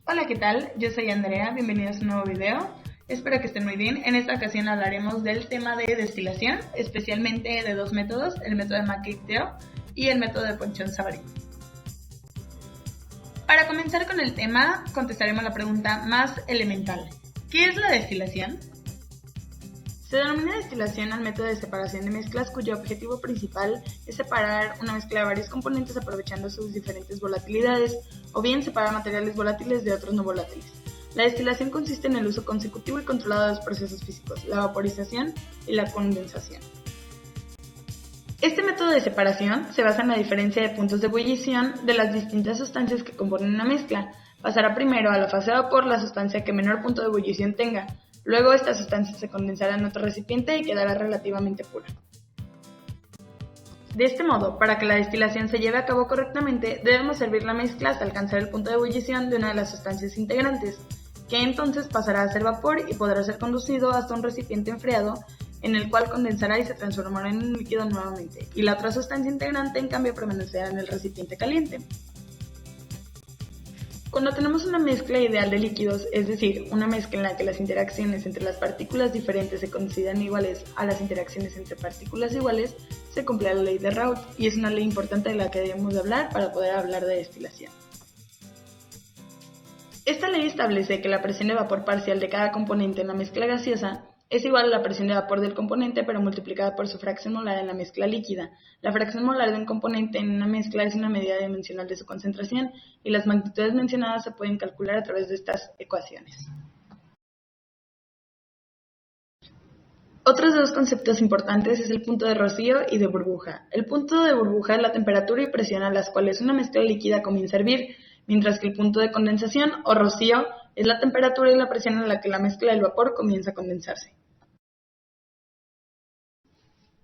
Hola, ¿qué tal? Yo soy Andrea, bienvenidos a un nuevo video. Espero que estén muy bien. En esta ocasión hablaremos del tema de destilación, especialmente de dos métodos, el método de McKay-Teo y el método de Ponchon-Savary. Para comenzar con el tema, contestaremos la pregunta más elemental. ¿Qué es la destilación? Se denomina destilación al método de separación de mezclas cuyo objetivo principal es separar una mezcla de varios componentes aprovechando sus diferentes volatilidades, o bien separar materiales volátiles de otros no volátiles. La destilación consiste en el uso consecutivo y controlado de dos procesos físicos, la vaporización y la condensación. Este método de separación se basa en la diferencia de puntos de ebullición de las distintas sustancias que componen una mezcla. Pasará primero a la fase de vapor la sustancia que menor punto de ebullición tenga. Luego esta sustancia se condensará en otro recipiente y quedará relativamente pura. De este modo, para que la destilación se lleve a cabo correctamente, debemos servir la mezcla hasta alcanzar el punto de ebullición de una de las sustancias integrantes, que entonces pasará a ser vapor y podrá ser conducido hasta un recipiente enfriado, en el cual condensará y se transformará en un líquido nuevamente, y la otra sustancia integrante en cambio permanecerá en el recipiente caliente. Cuando tenemos una mezcla ideal de líquidos, es decir, una mezcla en la que las interacciones entre las partículas diferentes se consideran iguales a las interacciones entre partículas iguales, se cumple la ley de Raoult, y es una ley importante de la que debemos de hablar para poder hablar de destilación. Esta ley establece que la presión de vapor parcial de cada componente en la mezcla gaseosa es igual a la presión de vapor del componente, pero multiplicada por su fracción molar en la mezcla líquida. La fracción molar de un componente en una mezcla es una medida dimensional de su concentración, y las magnitudes mencionadas se pueden calcular a través de estas ecuaciones. Otros dos conceptos importantes es el punto de rocío y de burbuja. El punto de burbuja es la temperatura y presión a las cuales una mezcla líquida comienza a hervir, mientras que el punto de condensación o rocío es la temperatura y la presión a la que la mezcla del vapor comienza a condensarse.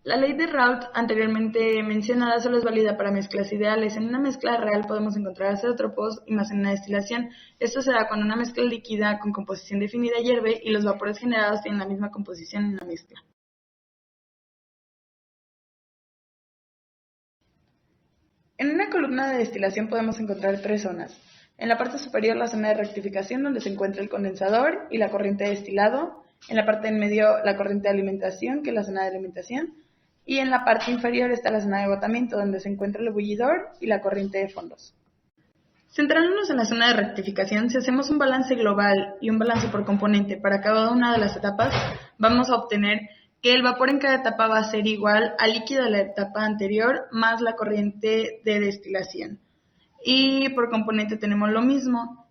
La ley de Raoult anteriormente mencionada solo es válida para mezclas ideales. En una mezcla real podemos encontrar azeotropos y más en una destilación. Esto se da cuando una mezcla líquida con composición definida hierve y los vapores generados tienen la misma composición en la mezcla. En una columna de destilación podemos encontrar tres zonas. En la parte superior la zona de rectificación, donde se encuentra el condensador y la corriente de destilado. En la parte en medio la corriente de alimentación, que es la zona de alimentación. Y en la parte inferior está la zona de agotamiento, donde se encuentra el ebullidor y la corriente de fondos. Centrándonos en la zona de rectificación, si hacemos un balance global y un balance por componente para cada una de las etapas, vamos a obtener que el vapor en cada etapa va a ser igual al líquido de la etapa anterior más la corriente de destilación. Y por componente tenemos lo mismo.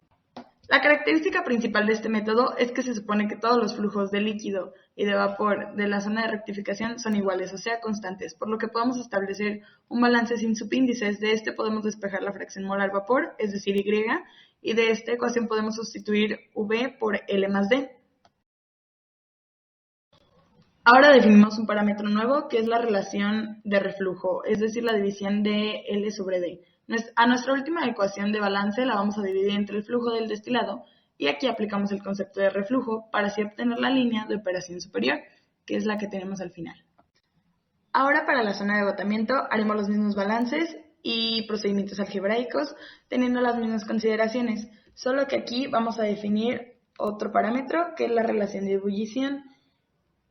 La característica principal de este método es que se supone que todos los flujos de líquido y de vapor de la zona de rectificación son iguales, o sea, constantes, por lo que podemos establecer un balance sin subíndices. De este podemos despejar la fracción molar vapor, es decir, Y, y de esta ecuación podemos sustituir V por L más D. Ahora definimos un parámetro nuevo que es la relación de reflujo, es decir, la división de L sobre D. A nuestra última ecuación de balance la vamos a dividir entre el flujo del destilado, y aquí aplicamos el concepto de reflujo para así obtener la línea de operación superior, que es la que tenemos al final. Ahora para la zona de agotamiento haremos los mismos balances y procedimientos algebraicos teniendo las mismas consideraciones, solo que aquí vamos a definir otro parámetro que es la relación de ebullición.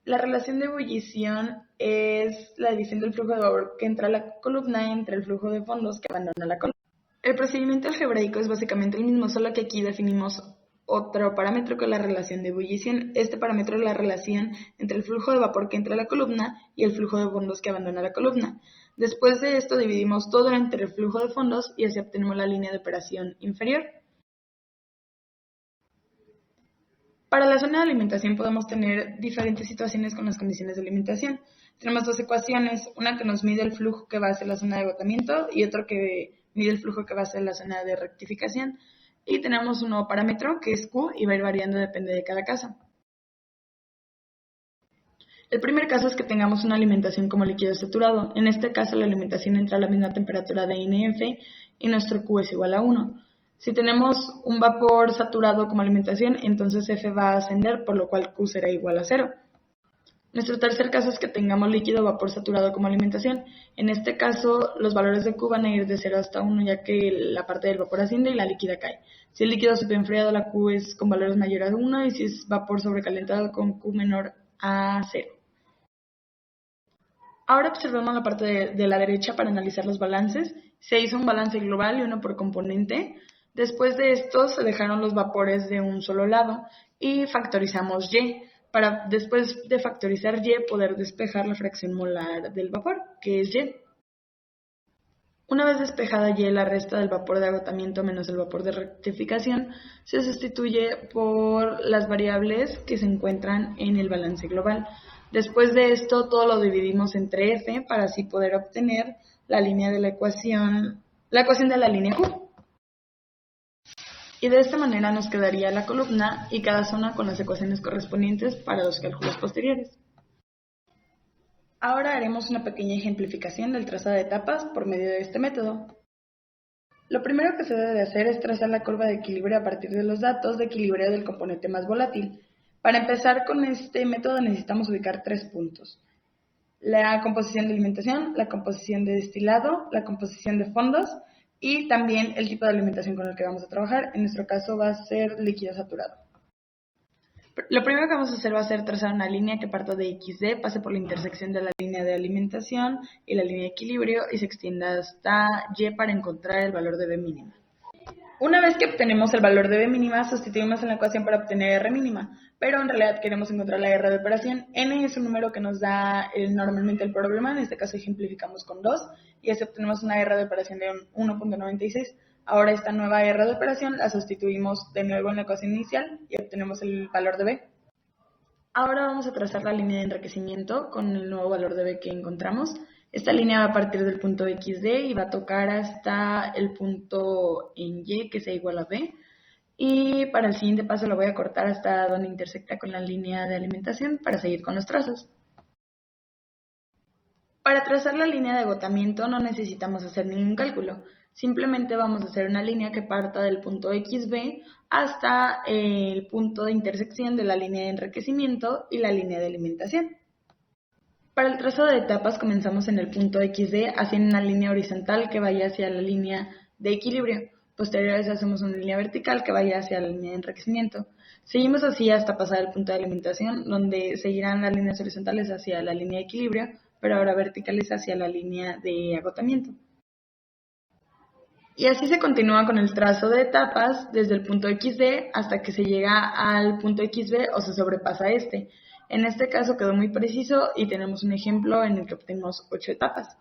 La relación de ebullición es la división del flujo de vapor que entra a la columna entre el flujo de fondos que abandona la columna. El procedimiento algebraico es básicamente el mismo, solo que aquí definimos otro parámetro que es la relación de ebullición. Este parámetro es la relación entre el flujo de vapor que entra a la columna y el flujo de fondos que abandona la columna. Después de esto dividimos todo entre el flujo de fondos y así obtenemos la línea de operación inferior. Para la zona de alimentación podemos tener diferentes situaciones con las condiciones de alimentación. Tenemos dos ecuaciones, una que nos mide el flujo que va hacia la zona de agotamiento y otra que mide el flujo que va hacia la zona de rectificación. Y tenemos un nuevo parámetro que es Q y va a ir variando, depende de cada caso. El primer caso es que tengamos una alimentación como líquido saturado. En este caso la alimentación entra a la misma temperatura de INF y nuestro Q es igual a 1. Si tenemos un vapor saturado como alimentación, entonces F va a ascender, por lo cual Q será igual a 0. Nuestro tercer caso es que tengamos líquido o vapor saturado como alimentación. En este caso, los valores de Q van a ir de 0 hasta 1, ya que la parte del vapor asciende y la líquida cae. Si el líquido superenfriado, la Q es con valores mayores a 1, y si es vapor sobrecalentado, con Q menor a 0. Ahora observemos la parte de la derecha para analizar los balances. Se hizo un balance global y uno por componente. Después de esto se dejaron los vapores de un solo lado y factorizamos Y, para después de factorizar Y poder despejar la fracción molar del vapor, que es Y. Una vez despejada Y, la resta del vapor de agotamiento menos el vapor de rectificación se sustituye por las variables que se encuentran en el balance global. Después de esto, todo lo dividimos entre F para así poder obtener la línea de la ecuación de la línea Q. Y de esta manera nos quedaría la columna y cada zona con las ecuaciones correspondientes para los cálculos posteriores. Ahora haremos una pequeña ejemplificación del trazado de etapas por medio de este método. Lo primero que se debe de hacer es trazar la curva de equilibrio a partir de los datos de equilibrio del componente más volátil. Para empezar con este método necesitamos ubicar 3 puntos: la composición de alimentación, la composición de destilado, la composición de fondos y también el tipo de alimentación con el que vamos a trabajar. En nuestro caso va a ser líquido saturado. Lo primero que vamos a hacer va a ser trazar una línea que parta de XD, pase por la intersección de la línea de alimentación y la línea de equilibrio y se extienda hasta Y para encontrar el valor de B mínima. Una vez que obtenemos el valor de B mínima, sustituimos en la ecuación para obtener R mínima, pero en realidad queremos encontrar la R de operación. N es un número que nos da normalmente el problema, en este caso ejemplificamos con 2, y así obtenemos una R de operación de 1.96. Ahora esta nueva R de operación la sustituimos de nuevo en la ecuación inicial y obtenemos el valor de B. Ahora vamos a trazar la línea de enriquecimiento con el nuevo valor de B que encontramos. Esta línea va a partir del punto XD y va a tocar hasta el punto en Y que sea igual a B. Y para el siguiente paso lo voy a cortar hasta donde intersecta con la línea de alimentación para seguir con los trazos. Para trazar la línea de agotamiento no necesitamos hacer ningún cálculo, simplemente vamos a hacer una línea que parta del punto XB hasta el punto de intersección de la línea de enriquecimiento y la línea de alimentación. Para el trazado de etapas comenzamos en el punto XD haciendo una línea horizontal que vaya hacia la línea de equilibrio. Posteriormente hacemos una línea vertical que vaya hacia la línea de enriquecimiento. Seguimos así hasta pasar al punto de alimentación, donde seguirán las líneas horizontales hacia la línea de equilibrio, pero ahora verticales hacia la línea de agotamiento. Y así se continúa con el trazo de etapas desde el punto XD hasta que se llega al punto XB o se sobrepasa este. En este caso quedó muy preciso y tenemos un ejemplo en el que obtenemos 8 etapas.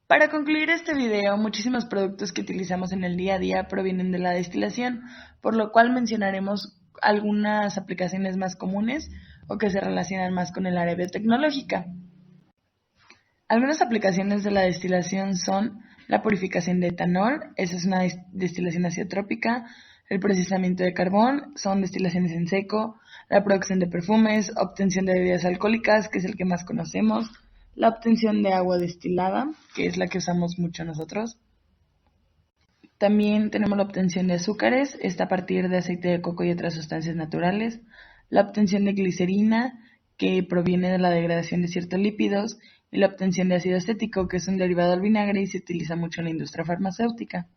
Para concluir este video, muchísimos productos que utilizamos en el día a día provienen de la destilación, por lo cual mencionaremos algunas aplicaciones más comunes o que se relacionan más con el área biotecnológica. Algunas aplicaciones de la destilación son la purificación de etanol, esa es una destilación azeotrópica, el procesamiento de carbón, son destilaciones en seco, la producción de perfumes, obtención de bebidas alcohólicas, que es el que más conocemos, la obtención de agua destilada, que es la que usamos mucho nosotros. También tenemos la obtención de azúcares, esta a partir de aceite de coco y otras sustancias naturales, la obtención de glicerina, que proviene de la degradación de ciertos lípidos, y la obtención de ácido acético, que es un derivado del vinagre y se utiliza mucho en la industria farmacéutica.